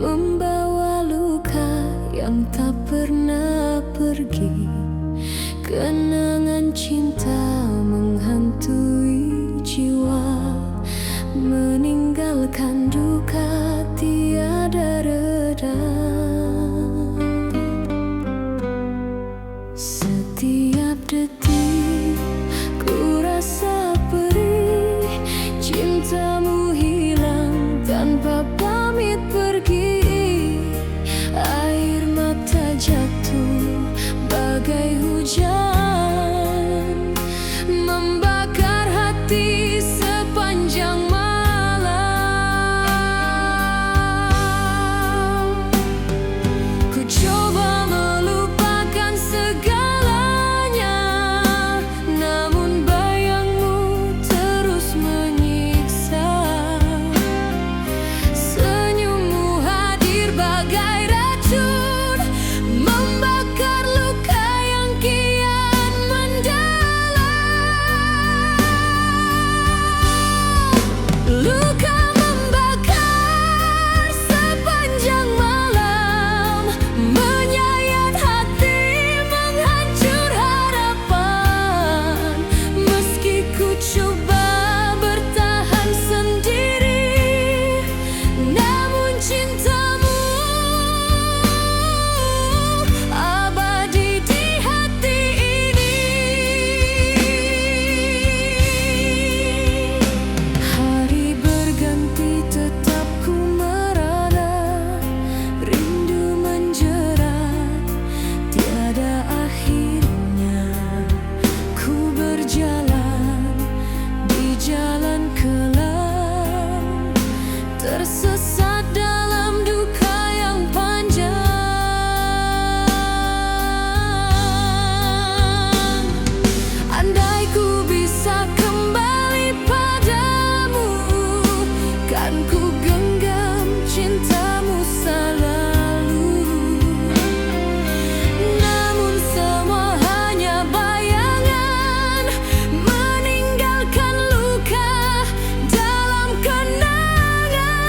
membawa luka yang tak pernah pergi. Kenangan cinta menghantui jiwa, meninggalkan duka tiada reda. Setiap detik ku rasa perih, cintamu hilang tanpa pamit pergi. Air mata jatuh bagai hujan, membakar hati sepanjang malam. Ku coba melupakan segalanya, namun bayangmu terus menyiksa. Senyummu hadir bagai racun, membakar luka yang kian mendalam. Luka membakar sepanjang malam, menyayat hati, menghancur harapan. Meski ku coba bertahan sendiri, namun cintamu abadi di hati ini. Hari berganti tetap ku merana, rindu menjerat tiada akhirnya. Ku berjalan di jalan kelam, tersesat dalam duka yang panjang. Andai ku bisa kembali padamu, kan ku genggam cintamu selalu. Namun semua hanya bayangan, meninggalkan luka dalam kenangan.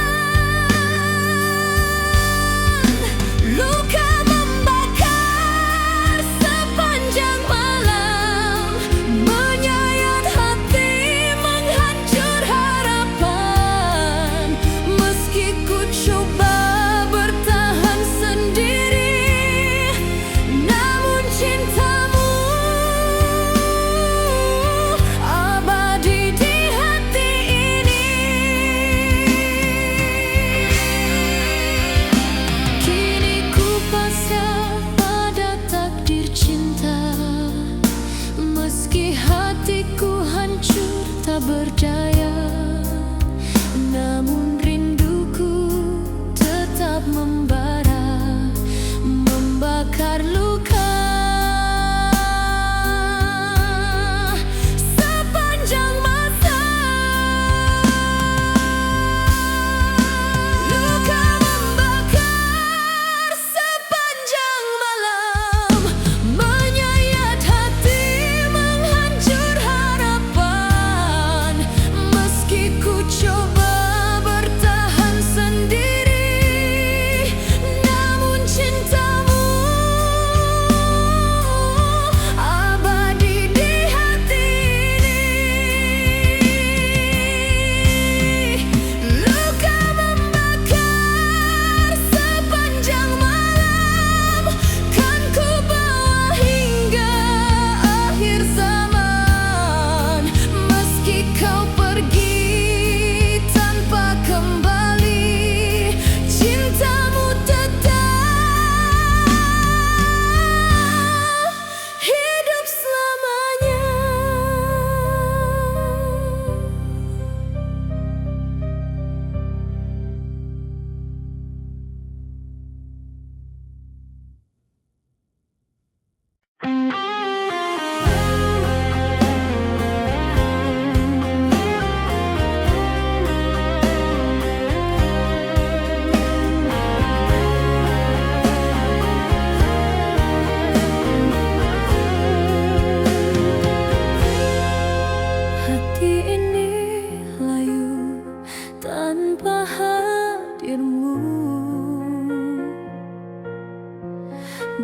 Luka membakar sepanjang malam, menyayat hati, menghancur harapan. Meski ku coba bertahan sendiri, namun cintamu abadi di hati ini. Kini ku pasrah pada takdir cinta, meski hatiku hancur tak berdaya. Namun rinduku tetap membara, membakar luka sepanjang masa. Luka membakar sepanjang malam, menyayat hati, menghancur harapan. Meski ku coba bertahan sendiri,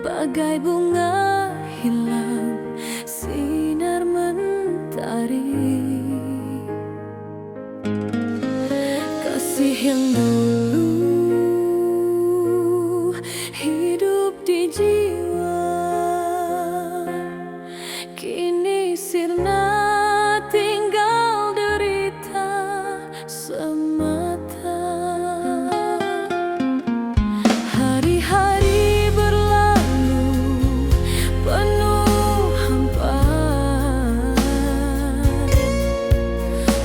bagai bunga hilang sinar mentari. Kasih yang dulu hidup di jiwa, kini sirna tinggal derita semata. Hari-hari berlalu penuh hampa,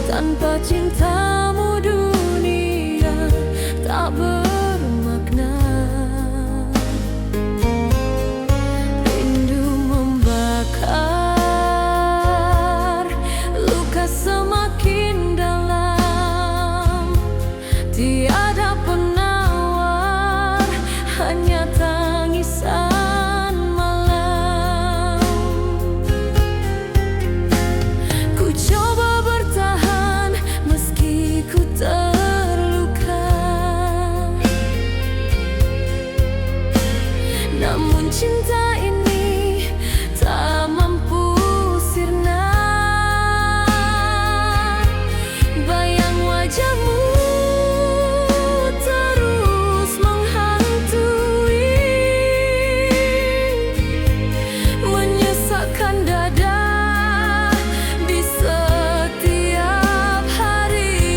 tanpa cintamu dunia tak bermakna. Rindu membakar, luka semakin dalam, tiada penawar, hanya tangisan malam. Ku coba bertahan meski ku terluka, namun cinta ini tak mampu sirna. Bayang wajahmu terus menghantui, menyesakkan dada di setiap hari.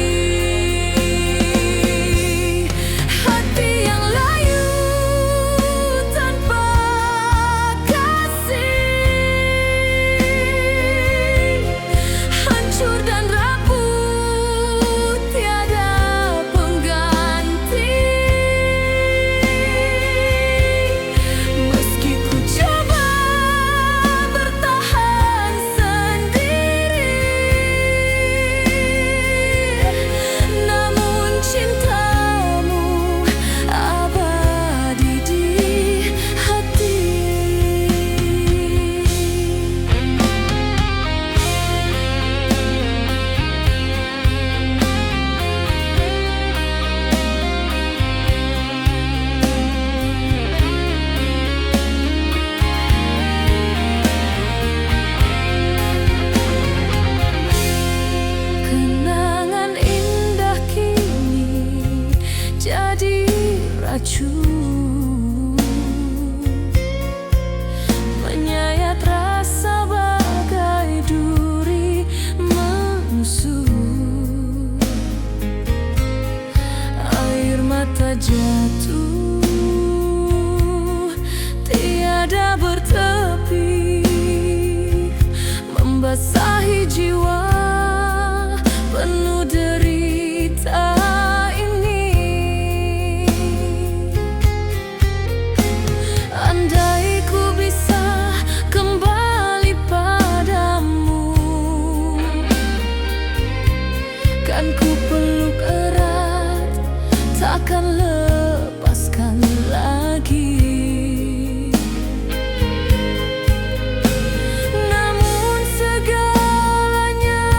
Hati yang layu tanpa kasih, hancur dan rapuh, tiada pengganti. Meski ku coba bertahan sendiri, namun cintamu abadi di hati. Kenangan indah kini jadi racun, menyayat rasa bagai duri menusuk. Air mata jatuh, tiada bertepi, membasahi jiwa penuh derita ini. Andai ku bisa kembali padamu, kan ku peluk erat, takkan lepaskan lagi. Namun segalanya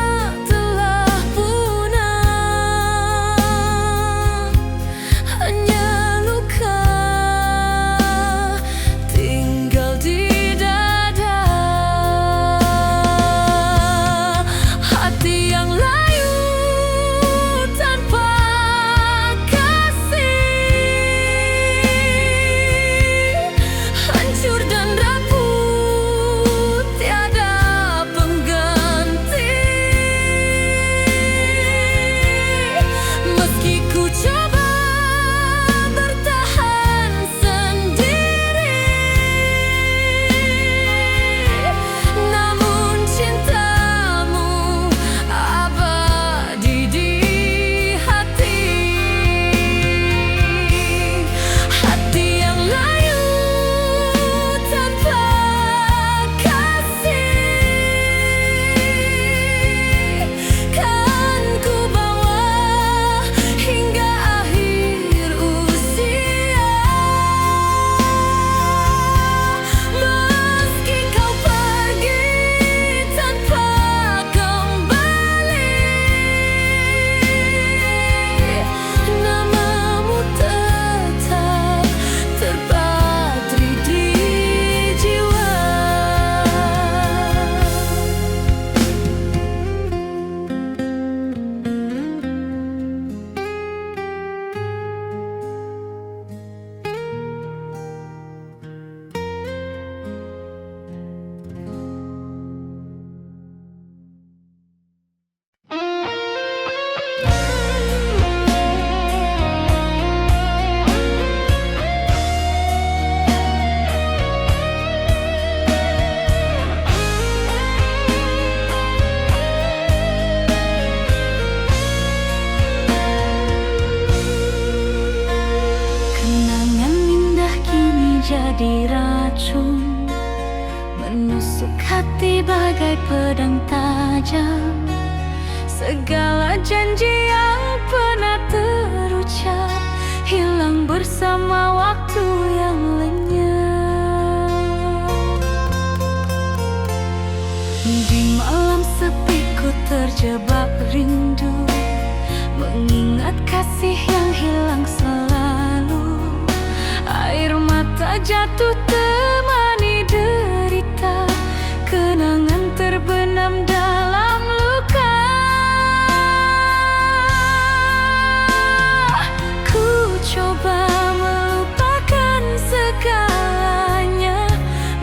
menjadi racun, menusuk hati bagai pedang tajam. Segala janji yang pernah terucap hilang bersama waktu yang lenyap. Di malam sepi ku terjebak rindu, mengingat kasih yang hilang selalu. Air mata jatuh temani derita, kenangan terbenam dalam luka. Ku coba melupakan segalanya,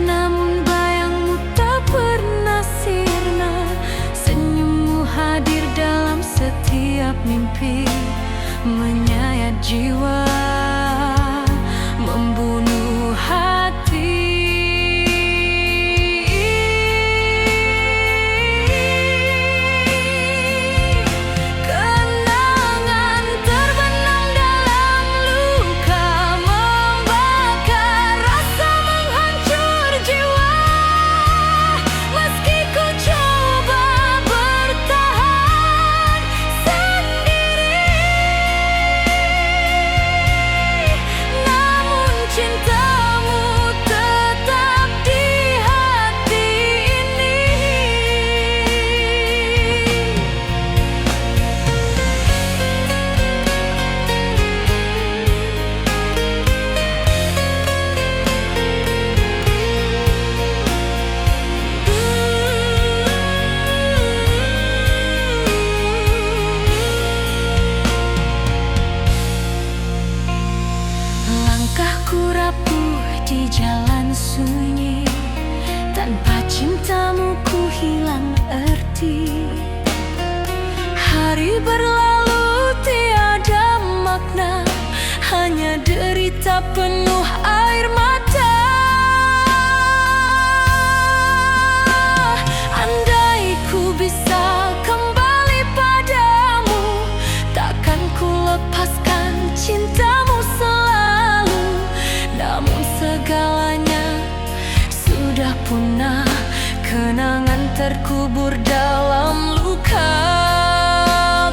namun bayangmu tak pernah sirna. Senyummu hadir dalam setiap mimpi, menyayat jiwa, membunuh hati. Kenangan terbenam dalam luka, membakar rasa, menghancur jiwa. Meski ku coba bertahan sendiri, namun cintamu tetap di hati ini. Langkahku rapuh di jalan sunyi, tanpa cintamu ku hilang arti. Hari berlalu tiada makna, hanya derita penuh air mata. Andai ku bisa kembali padamu, takkan ku lepaskan cintamu selalu. Namun segalanya sudah punah, kenangan terkubur dalam luka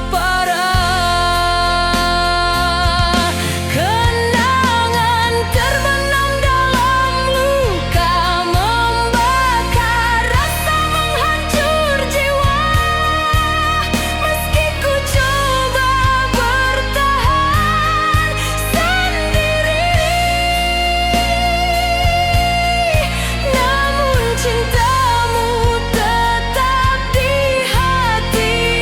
parah. Kenangan terbenam dalam luka, membakar rasa, menghancur jiwa. Meski ku coba bertahan sendiri, namun cintamu tetap di hati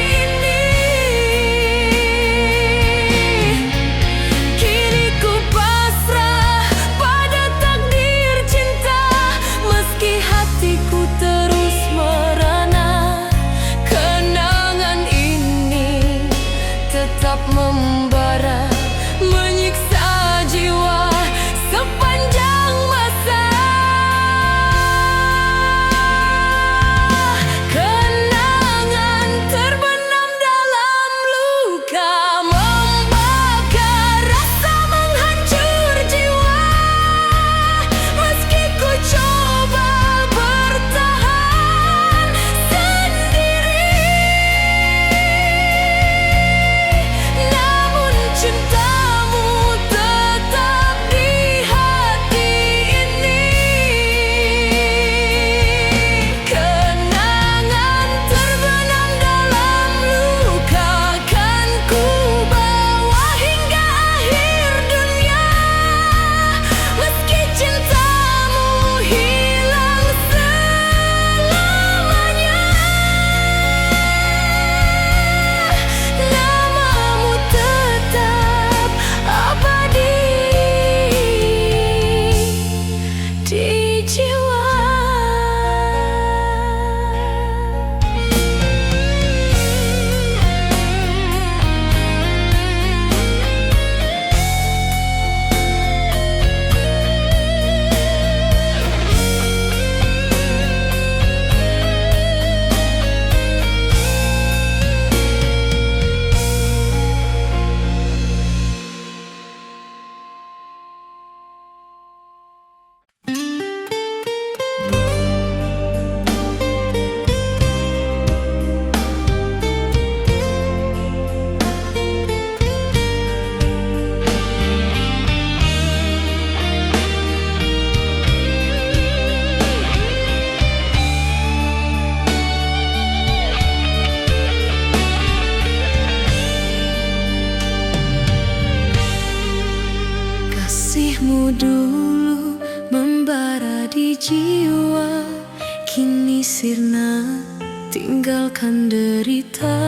Kasihmu dulu membara di jiwa, kini sirna tinggalkan derita.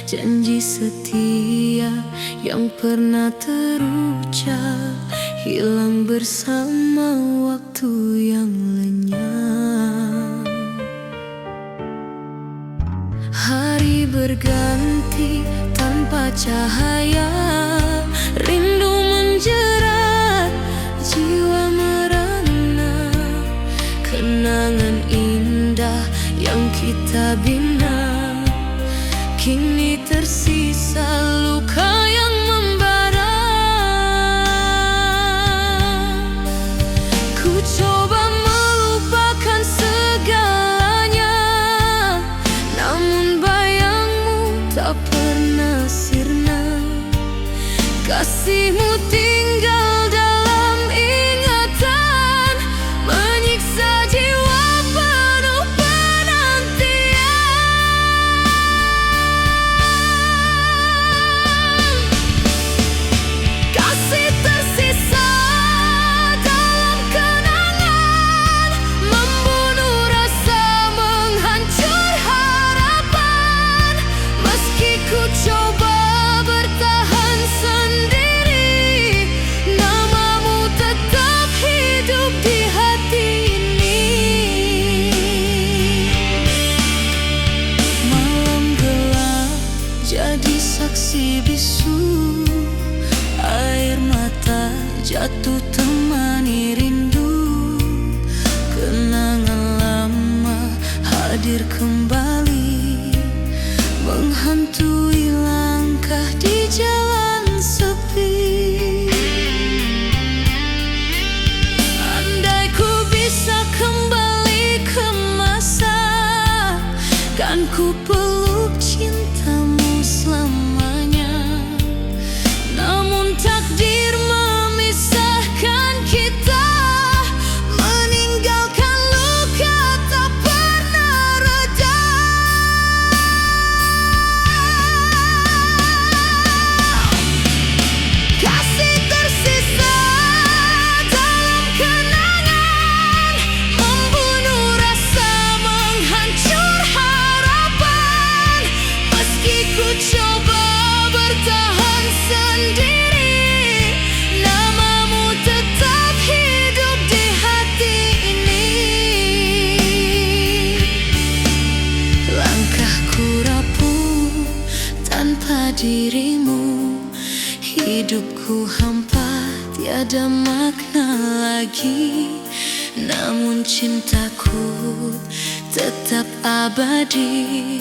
Janji setia yang pernah terucap hilang bersama waktu yang lenyap. Hari berganti tanpa cahaya, rindu menjerat, jiwa merana. Kenangan indah yang kita bina, kini tersisa luka yang membara. Ku coba melupakan segalanya, namun bayangmu tak pernah sirna. Kasihmu tinggal dalam ingatan, menyiksa jiwa penuh penantian. Kasih tersisa dalam kenangan, membunuh rasa, menghancur harapan. Meski ku coba bertahan sendiri, namamu tetap hidup di hati ini. Malam gelap jadi saksi bisu, air mata jatuh temani rindu. Kenangan lama hadir kembali, menghantui langkah di jalan sepi. Andai ku bisa kembali ke masa, kan ku peluk cintamu selamanya. Namun takdir memisahkan kita, meninggalkan luka tak pernah reda. Kasih tersisa dalam kenangan, membunuh rasa, menghancur harapan. Meski ku coba bertahan sendiri, namamu tetap hidup di hati ini. Langkahku rapuh tanpa dirimu, hidupku hampa tiada makna lagi. Namun cintaku tetap abadi,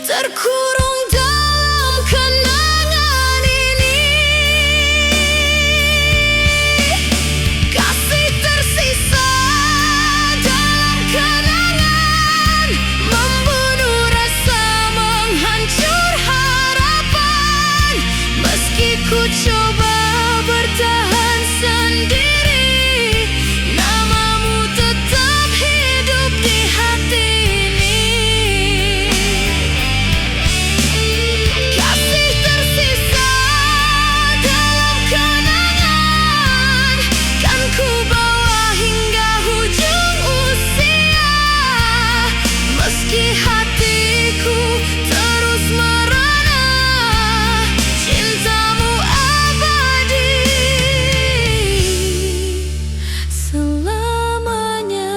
terkurung dalam kenangan ini. Kasih tersisa dalam kenangan, membunuh rasa, menghancur harapan. Meski ku coba bertahan sendiri, namamu tetap hidup di hati ini. Kasih tersisa dalam kenangan, kan ku bawa hingga hujung usia. Meski hatiku terus merana, cintamu abadi selamanya.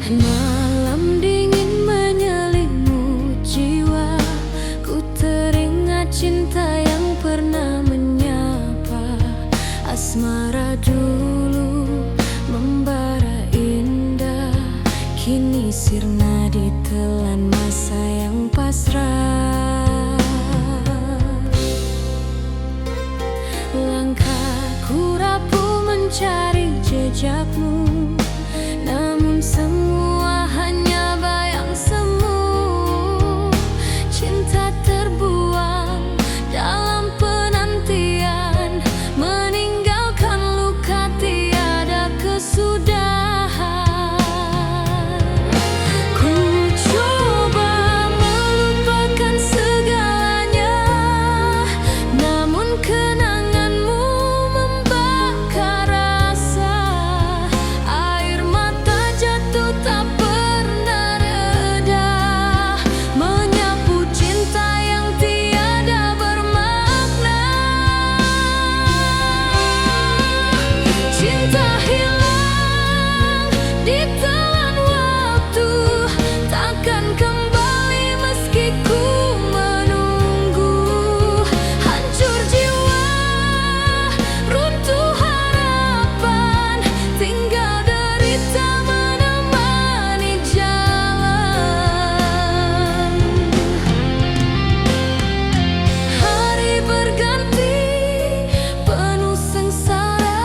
Malam dingin menyelimu jiwa, ku teringat cinta yang pernah menyapa. Asmara dulu membara indah, kini sirna ditelan masa yang pasrah. mesra. Langkahku rapuh mencari jejakmu, namun semua hanya bayang semu. Cinta terbuang dalam penantian, meninggalkan luka tiada kesudahan. Ku coba melupakan segalanya, namun kenanganmu membakar rasa. Air mata jatuh tak pernah reda, menyapu cinta yang tiada bermakna. Cinta hilang ditelan waktu, takkan kembali meski ku menunggu. Hancur jiwa, runtuh harapan, tinggal derita menemani jalan. Hari berganti penuh sengsara,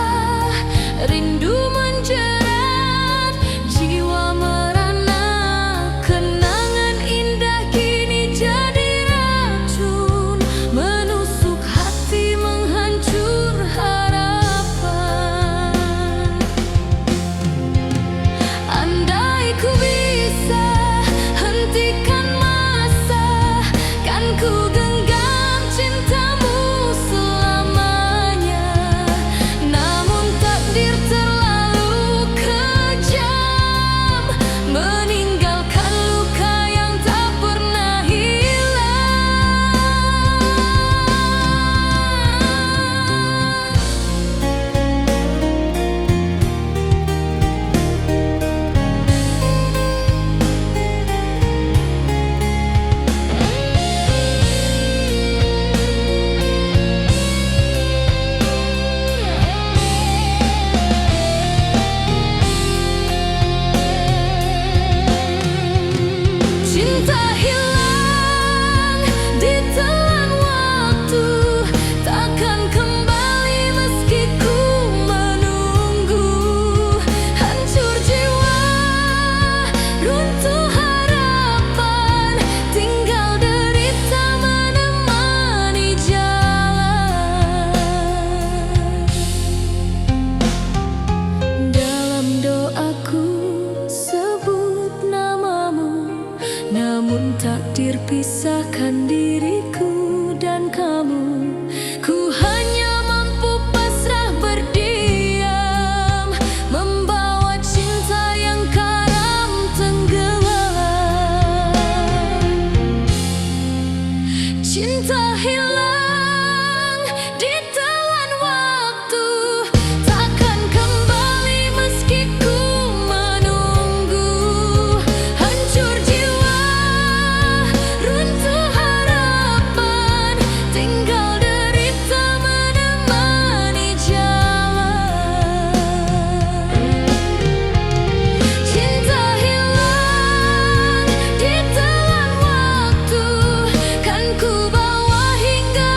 rindu menjerat, jiwa merana. Kenangan indah kini jadi racun, menusuk hati, menghancur harapan. Andai ku bisa hentikan masa, kan ku genggam cintamu selamanya. Namun takdir terlalu kejam, meninggalkan luka yang tak pernah hilang. Cinta hilang ditelan waktu, takkan kembali meski ku menunggu. Hancur jiwa, runtuh harapan, tinggal derita menemani jalan. Dalam doaku sebut namamu, namun takdir pisahkan diriku dan kamu. Ku hanya mampu pasrah berdiam, membawa cinta yang karam tenggelam. Cinta hilang ditelan waktu, takkan kembali meski ku menunggu. Hancur jiwa, runtuh harapan, tinggal derita menemani jalan. Cinta hilang ditelan waktu, kan ku bawa hingga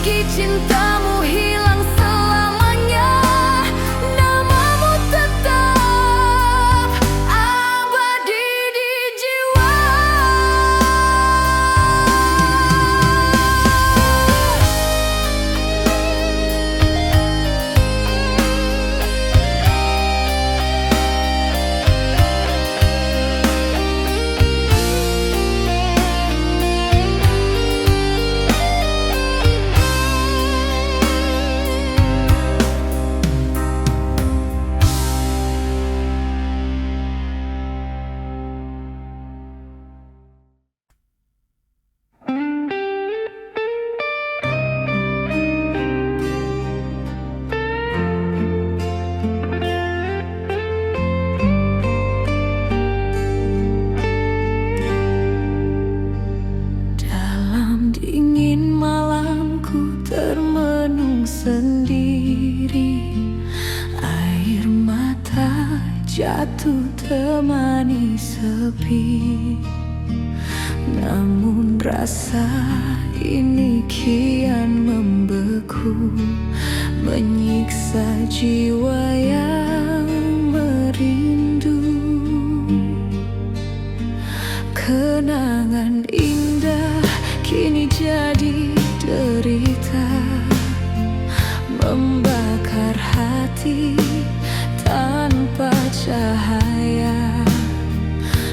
meski cintamu hilang selamanya, namamu tetap abadi di jiwa. Dingin malamku termenung sendiri, air mata jatuh temani sepi. Namun rasa ini kian membeku, menyiksa jiwa yang merindu. Kenangan indah kini jadi derita, membakar hati tanpa cahaya.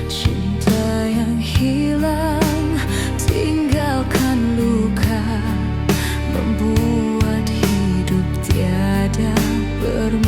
Cinta yang hilang tinggalkan luka, membuat hidup tiada bermakna.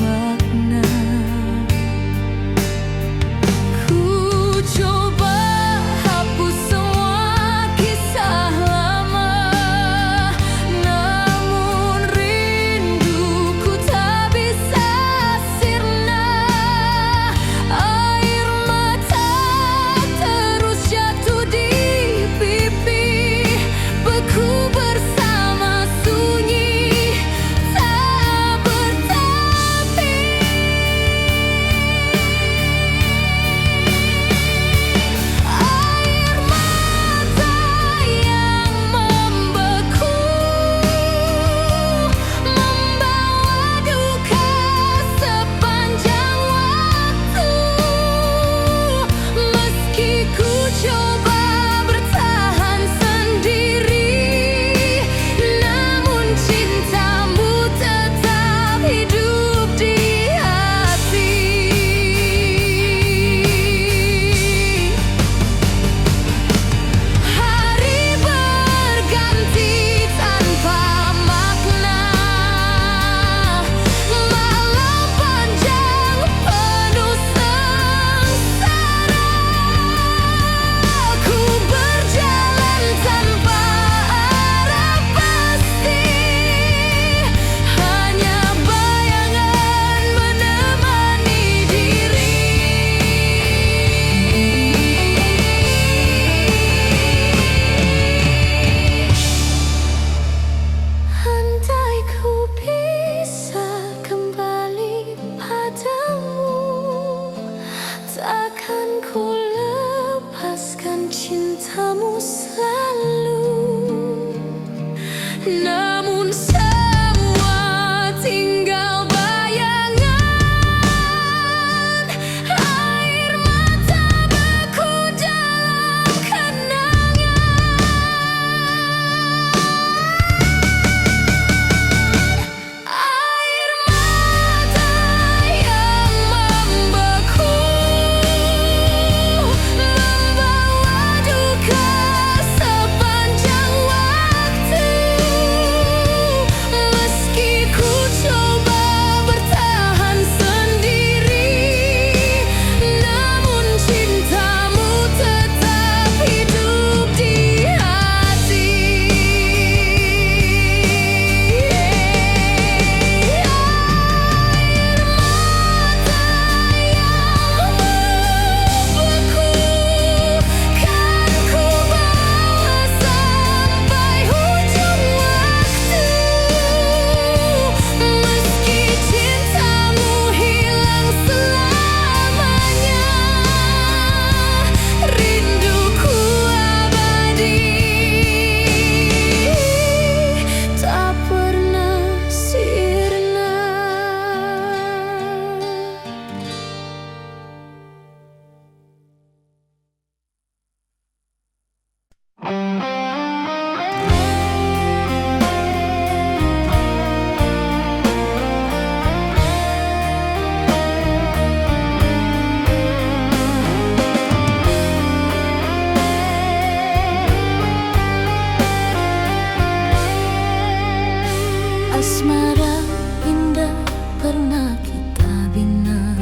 Asmara indah pernah kita bina,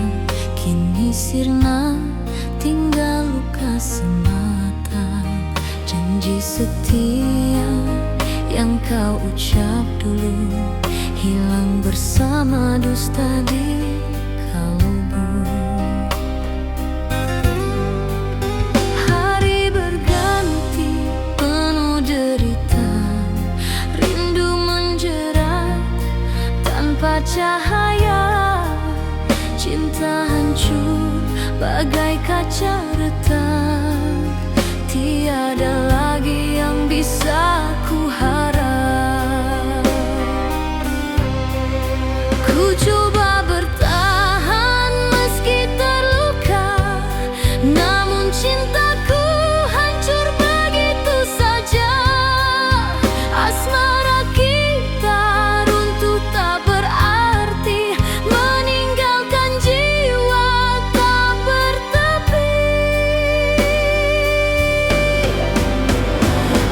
kini sirna tinggal luka semata. Janji setia yang kau ucap dulu hilang bersama dusta di kalbu. Hari berganti penuh derita, rindu menjerat tanpa cahaya. Cinta hancur bagai kaca retak, tiada lagi yang bisa ku harap. Ku coba bertahan meski terluka, namun cintaku hancur begitu saja. Asmara kita runtuh tak berarti, meninggalkan jiwa tak bertepi.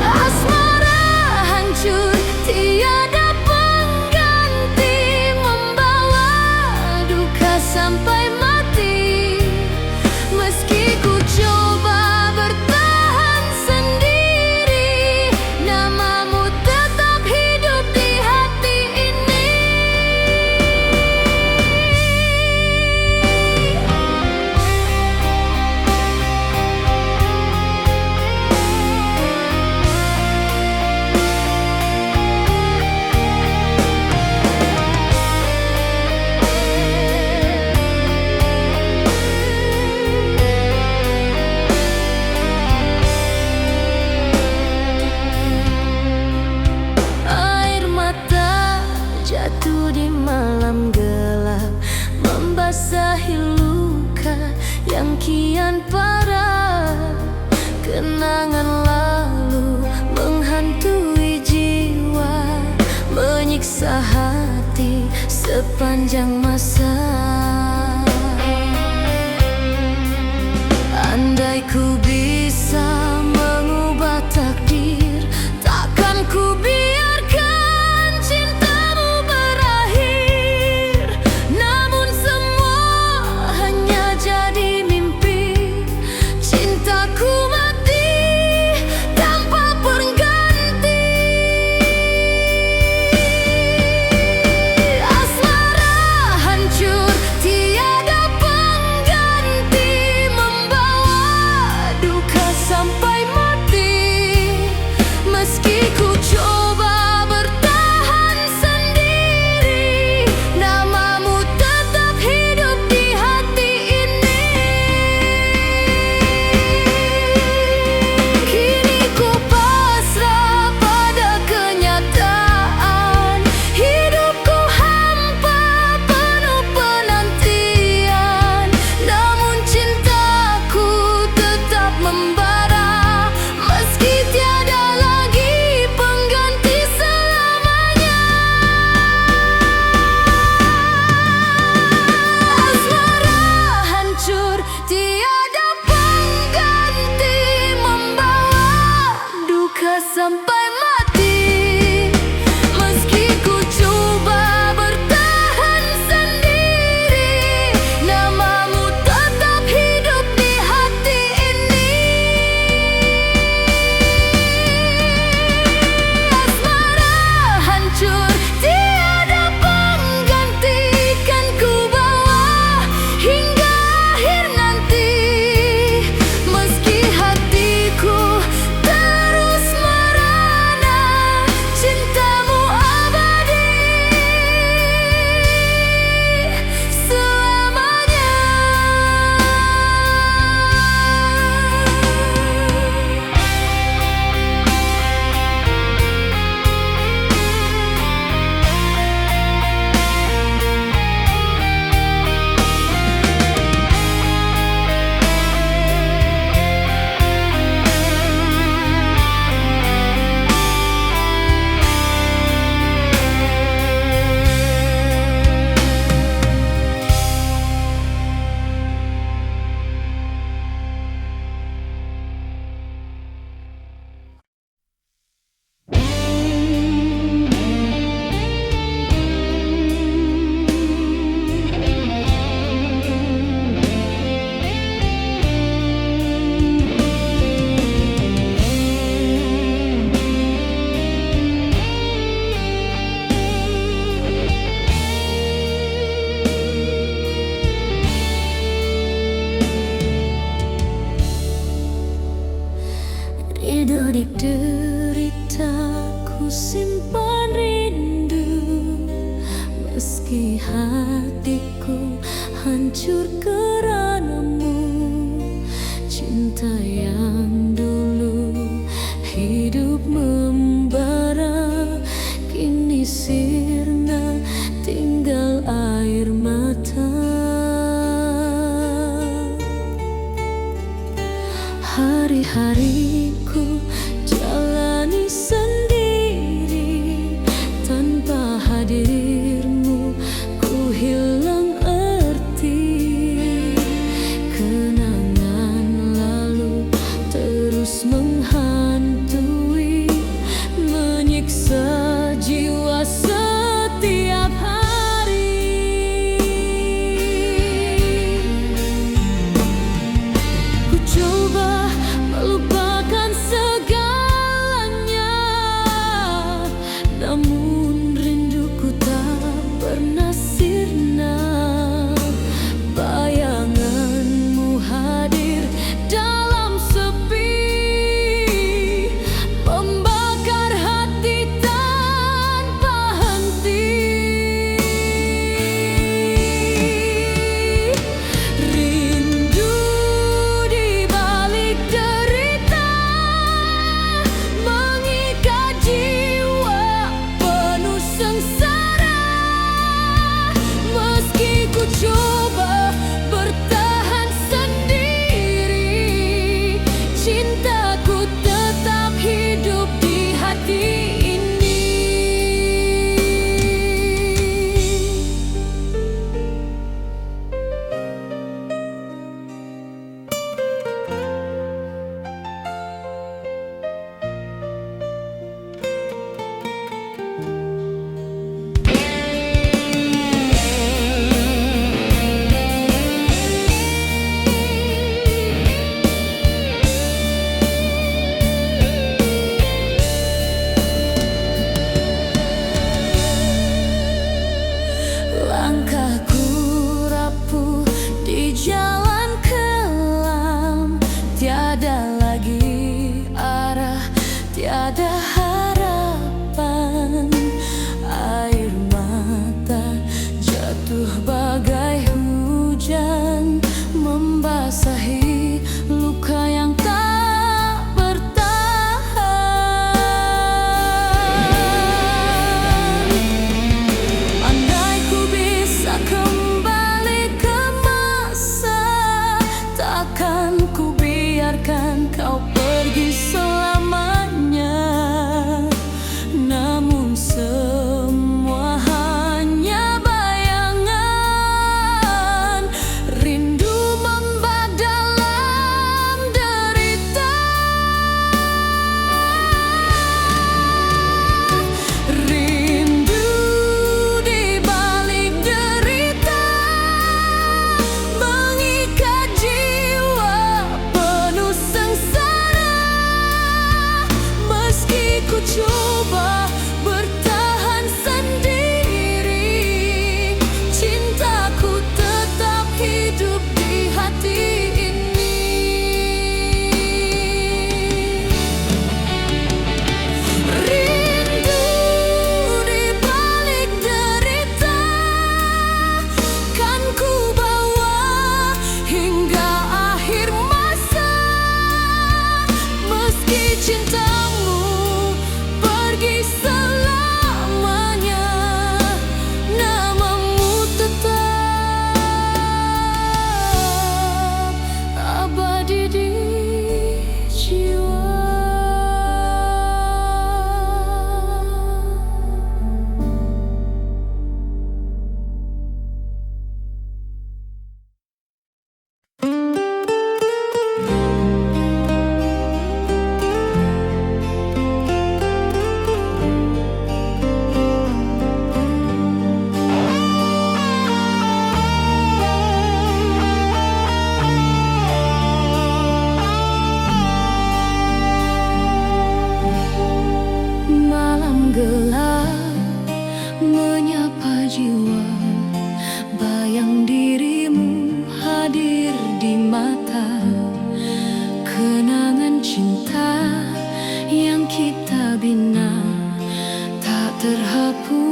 Asmara hancur tiada pengganti, membawa duka sampai mati. Meski ku coba bertahan sendiri, namamu tetap hidup di hati ini. Air mata jatuh di malam gelap, membasahi luka yang kian parah. Kenangan lalu menghantui jiwa, menyiksa hati sepanjang masa. Andai ku bisa mengubah takdir, takkan ku biarkan cintamu berakhir. Namun semua hanya jadi mimpi, cintaku mati tanpa pengganti. Asmara hancur tiada pengganti, membawa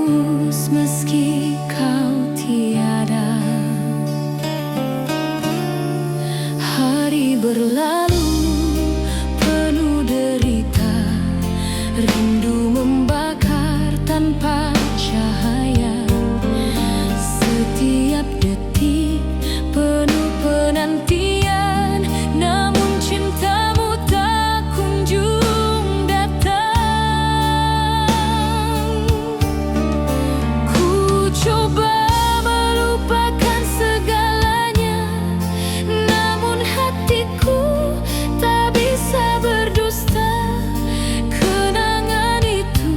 terus meski kau tiada. Hari berlalu penuh derita, rindu membakar tanpa cahaya. Setiap detik penuh penantian, namun cintamu tak kunjung datang. Ku coba melupakan segalanya, namun hatiku tak bisa berdusta. Kenangan itu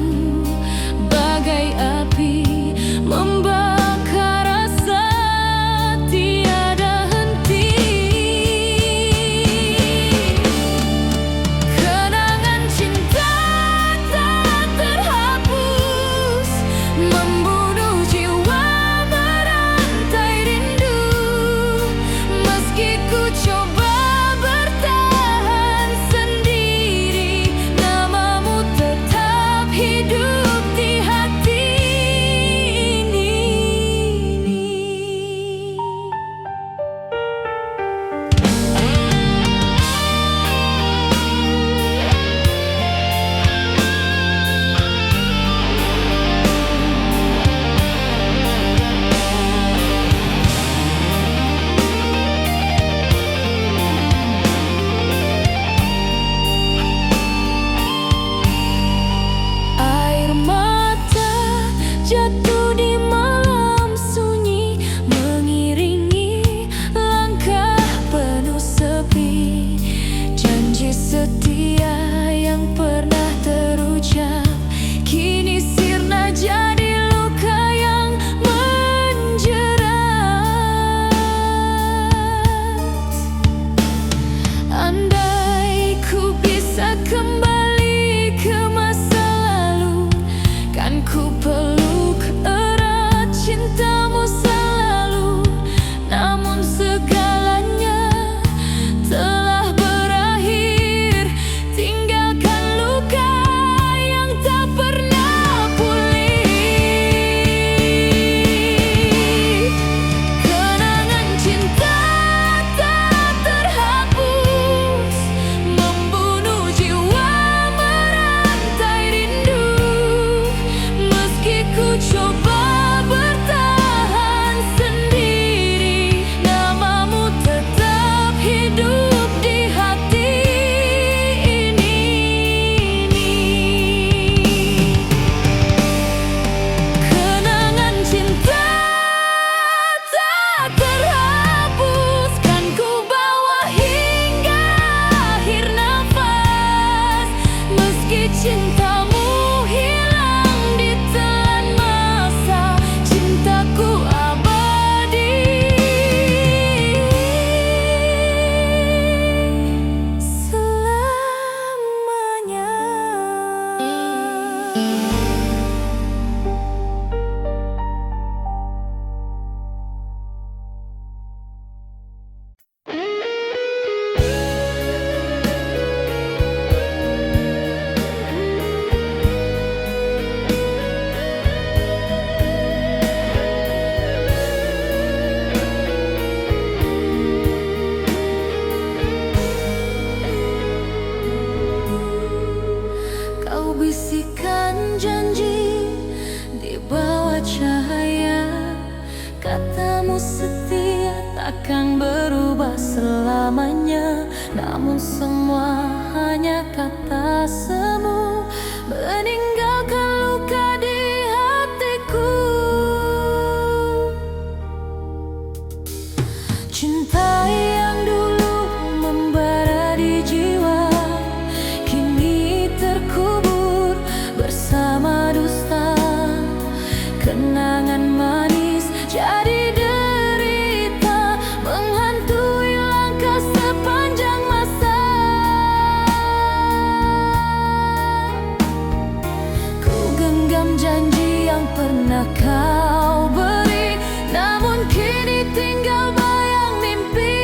bagai api membakar rasa tiada henti. Kenangan cinta tak terhapus, membunuh jiwa merantai rindu. Meski ku coba bertahan sendiri, namamu tetap hidup di hati ini. Air mata jatuh di malam sunyi, mengiringi langkah penuh sepi. Janji setia yang pernah terucap kini sirna jadi luka yang menjerat. Andai ku bisa kembali ke masa lalu, kan ku peluk erat cintamu selalu. Namun segalanya telah berakhir, tinggalkan luka yang tak pernah pulih. Kenangan cinta tak terhapus, membunuh jiwa merantai rindu. Meski ku coba bertahan sendiri, namamu tetap hidup di hati ini. Kenangan cinta tak terhapus, kan ku bawa hingga akhir nafas. Meski cintamu hilang ditelan masa, cintaku abadi selamanya. Kau bisikan janji di bawah cahaya, katamu setia takkan berubah selamanya. Namun semua hanya kata semu, meninggalkan luka di hatiku. Cinta yang dulu membara di jiwa, kini terkubur bersama dusta. Kenangan manis jadi derita, menghantui langkah sepanjang masa. Ku genggam janji yang pernah kau beri, namun kini tinggal bayang mimpi.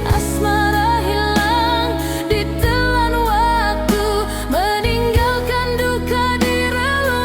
Asmara hilang ditelan waktu, meninggalkan duka di relung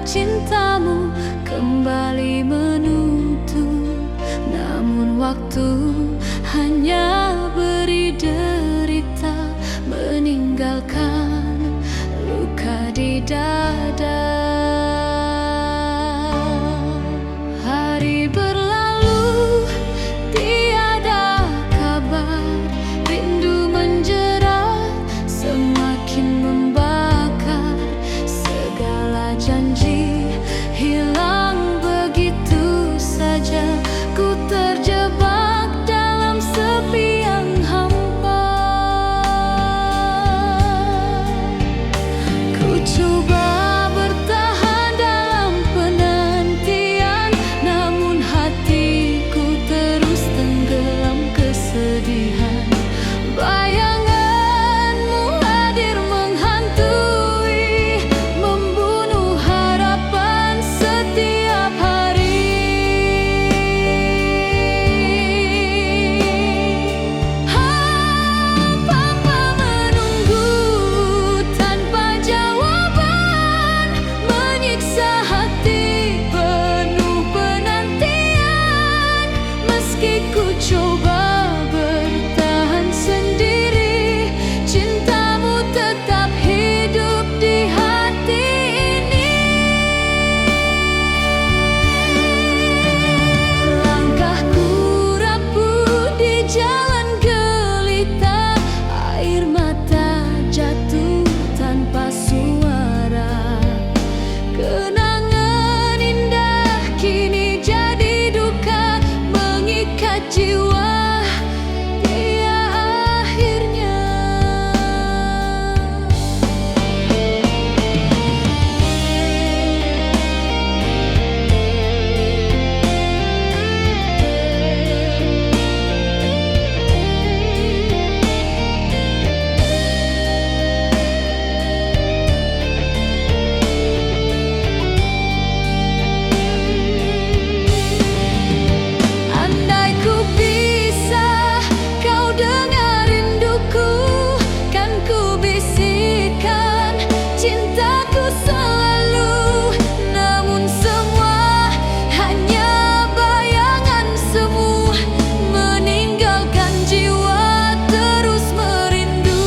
cintamu kembali menutup, namun waktu hanya beri derita, meninggalkan luka di dada. Hari berlalu, tiada kabar, rindu menjerat, semakin membakar, segala janji hilang begitu saja. Ku terjebak dalam sepi yang hampa. Ku coba bertahan dalam penantian, namun hatiku terus tenggelam kesedihan. Bayanganmu hadir menghantui, membunuh harapan setiap hari. Hampa menunggu tanpa jawaban, menyiksa hati penuh penantian. Meski ku coba bertahan sendiri, cintamu tetap hidup di hati ini. Langkahku rapuh di jalan gelita, air mata jatuh tanpa suara. Kenangan indah kini jadi duka, mengikat jiwa dia akhirnya. Andai ku bisa kau dengar rinduku, kan ku bisikan cintaku selalu. Namun semua hanya bayangan semu, meninggalkan jiwa terus merindu.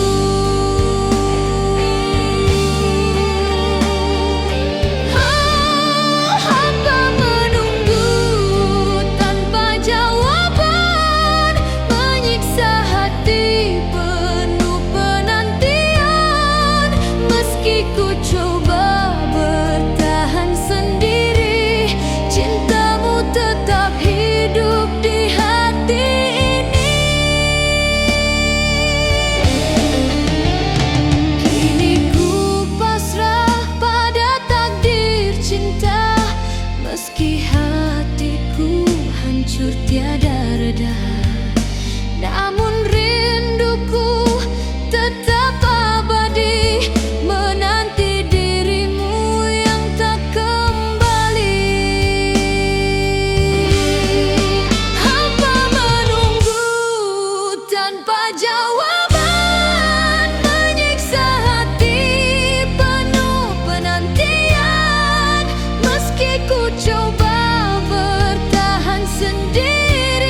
Hampa menunggu tanpa jawaban, menyiksa hati penuh penantian. Meski ku coba bertahan sendiri, cintamu tetap hidup di hati ini. Kini ku pasrah pada takdir cinta, meski hatiku hancur tiada reda, namun rinduku tetap abadi, menanti dirimu yang tak kembali. Hampa menunggu tanpa jawaban, menyiksa hati penuh penantian. Meski ku coba bertahan sendiri,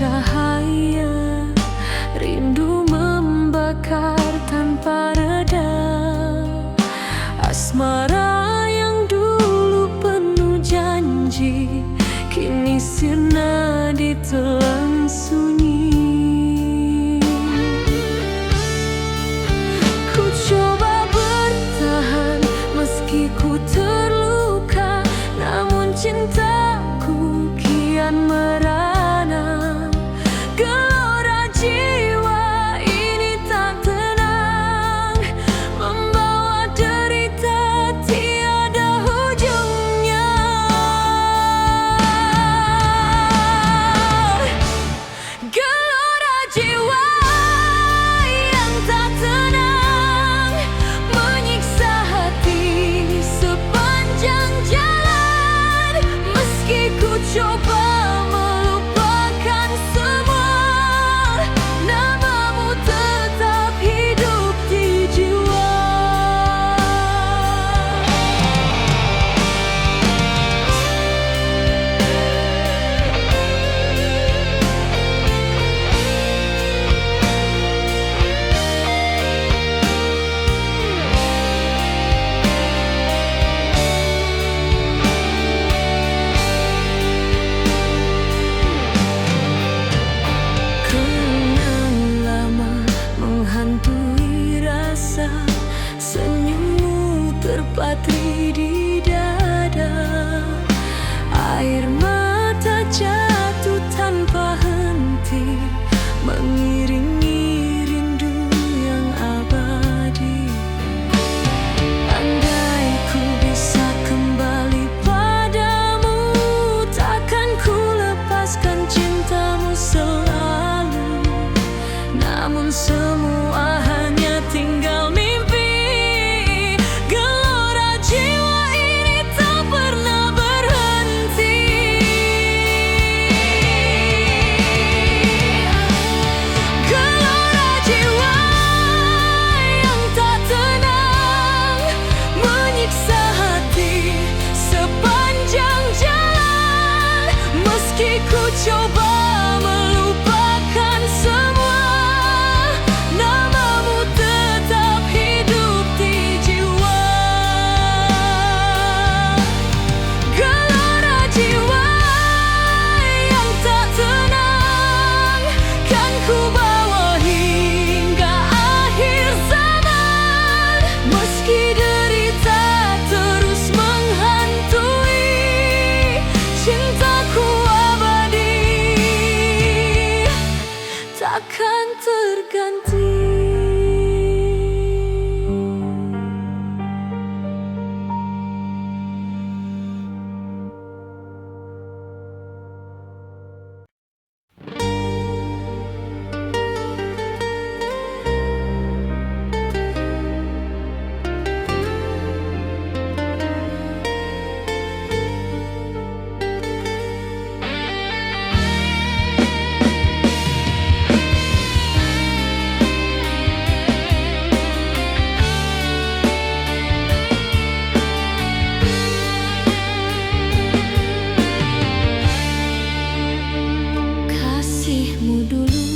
cahaya, rindu membakar tanpa reda. Asmara yang dulu penuh janji, kini sirna ditelan sunyi. Ku coba bertahan meski ku terluka, namun cintaku kian merana. Gelora jiwa ini tak tenang, membawa derita tiada ujungnya. Gelora jiwa yang tak tenang, menyiksa hati sepanjang jalan. Meski ku coba melupakan semua, namamu tetap hidup di jiwa. Kenang lama menghantui rasa, senyummu terpatri di dada. Air mata jatuh tanpa henti, mengiringi rindu yang abadi. Andai ku bisa kembali padamu, takkan ku lepaskan cintamu selalu. Namun semua hanya tinggal mimpi. Gelora jiwa ini tak pernah berhenti. Gelora jiwa yang tak tenang, menyiksa hati sepanjang jalan. Meski ku coba melupakan semua, namamu tetap hidup di jiwa. Gelora jiwa yang tak tenang, kan ku bawa hingga akhir zaman. Meski derita terus menghantui, cintaku abadi, takkan terganti. Kasihmu dulu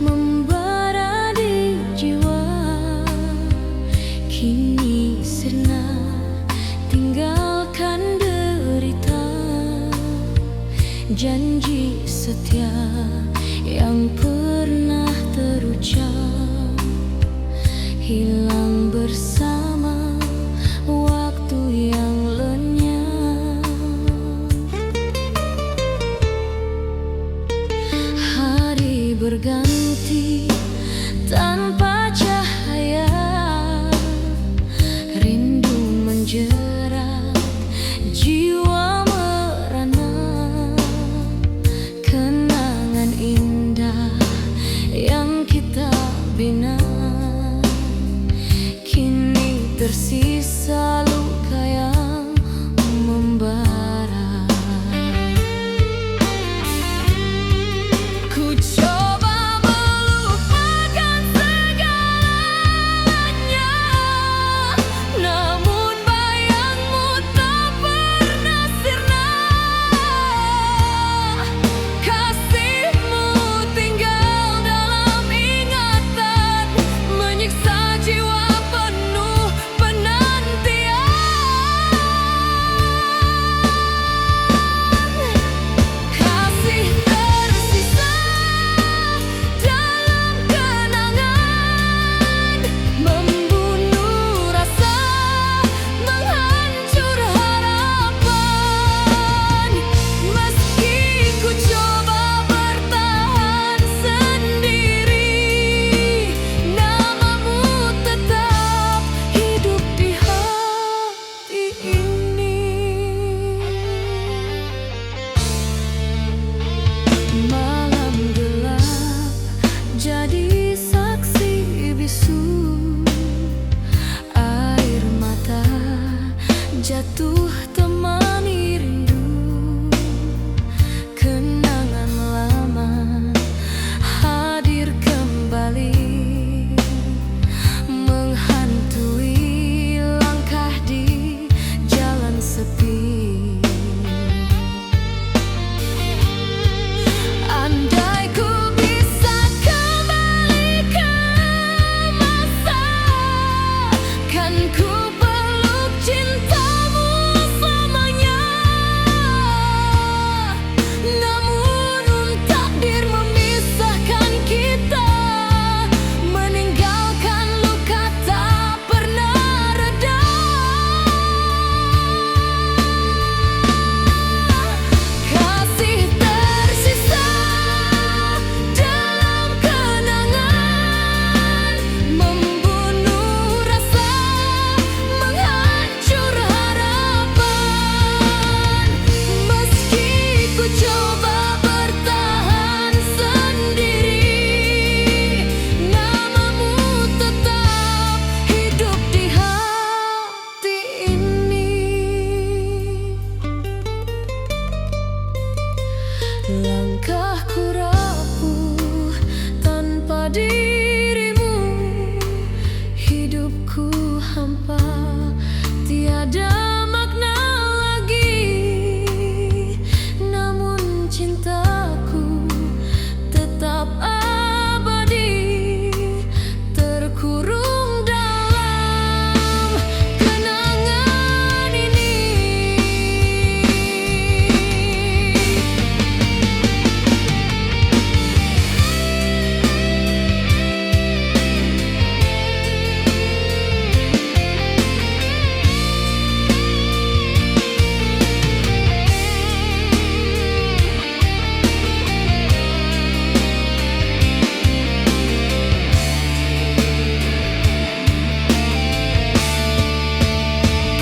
membara di jiwa, kini sirna tinggalkan derita. Janji setia yang pernah terucap, hilang bersama waktu yang lenyap. Hari berganti tanpa cahaya, rindu menjerat jiwa merana. Kenangan indah yang kita bina, kini tersisa luka yang membara. Ku coba melupakan segalanya, namun bayangmu tak pernah sirna. Kasihmu tanpa dirimu hidupku hampa, tiada makna lagi. Namun cintaku tetap abadi, terkurung dalam kenangan ini.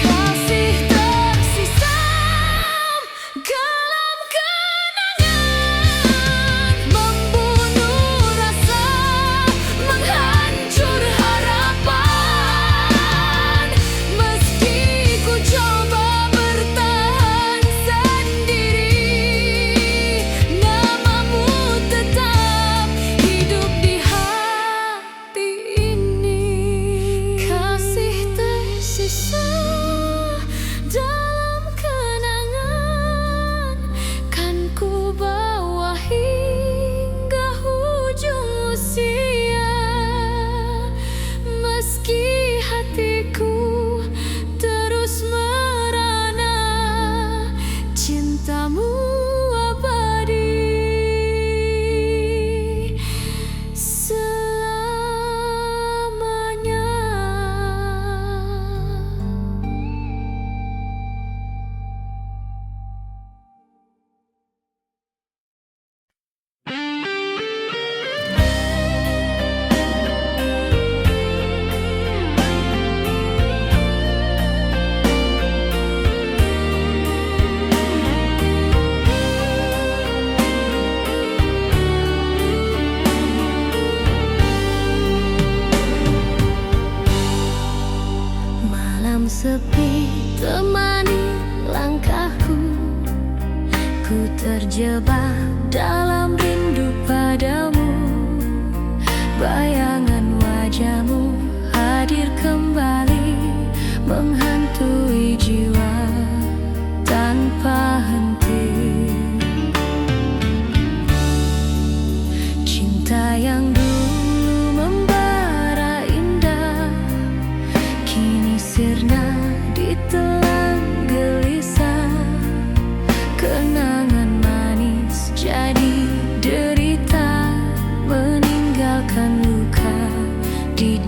Kasih tersisa dalam kenangan, membunuh rasa, menghancur harapan. Meski ku coba bertahan sendiri, namamu tetap hidup di hati ini. Kasih tersisa dalam kenangan, kan ku bawa hingga ujung usia. Meski hatiku terus merana, cintamu abadi selamanya. Malam sepi temani langkahku, ku terjebak dalam rindu padamu. Bayangan wajahmu hadir kembali, menghantui jiwa tanpa henti. Cinta yang dulu membara indah, kini sirna ditelan gelisah. Kenangan manis jadi derita, meninggalkan luka di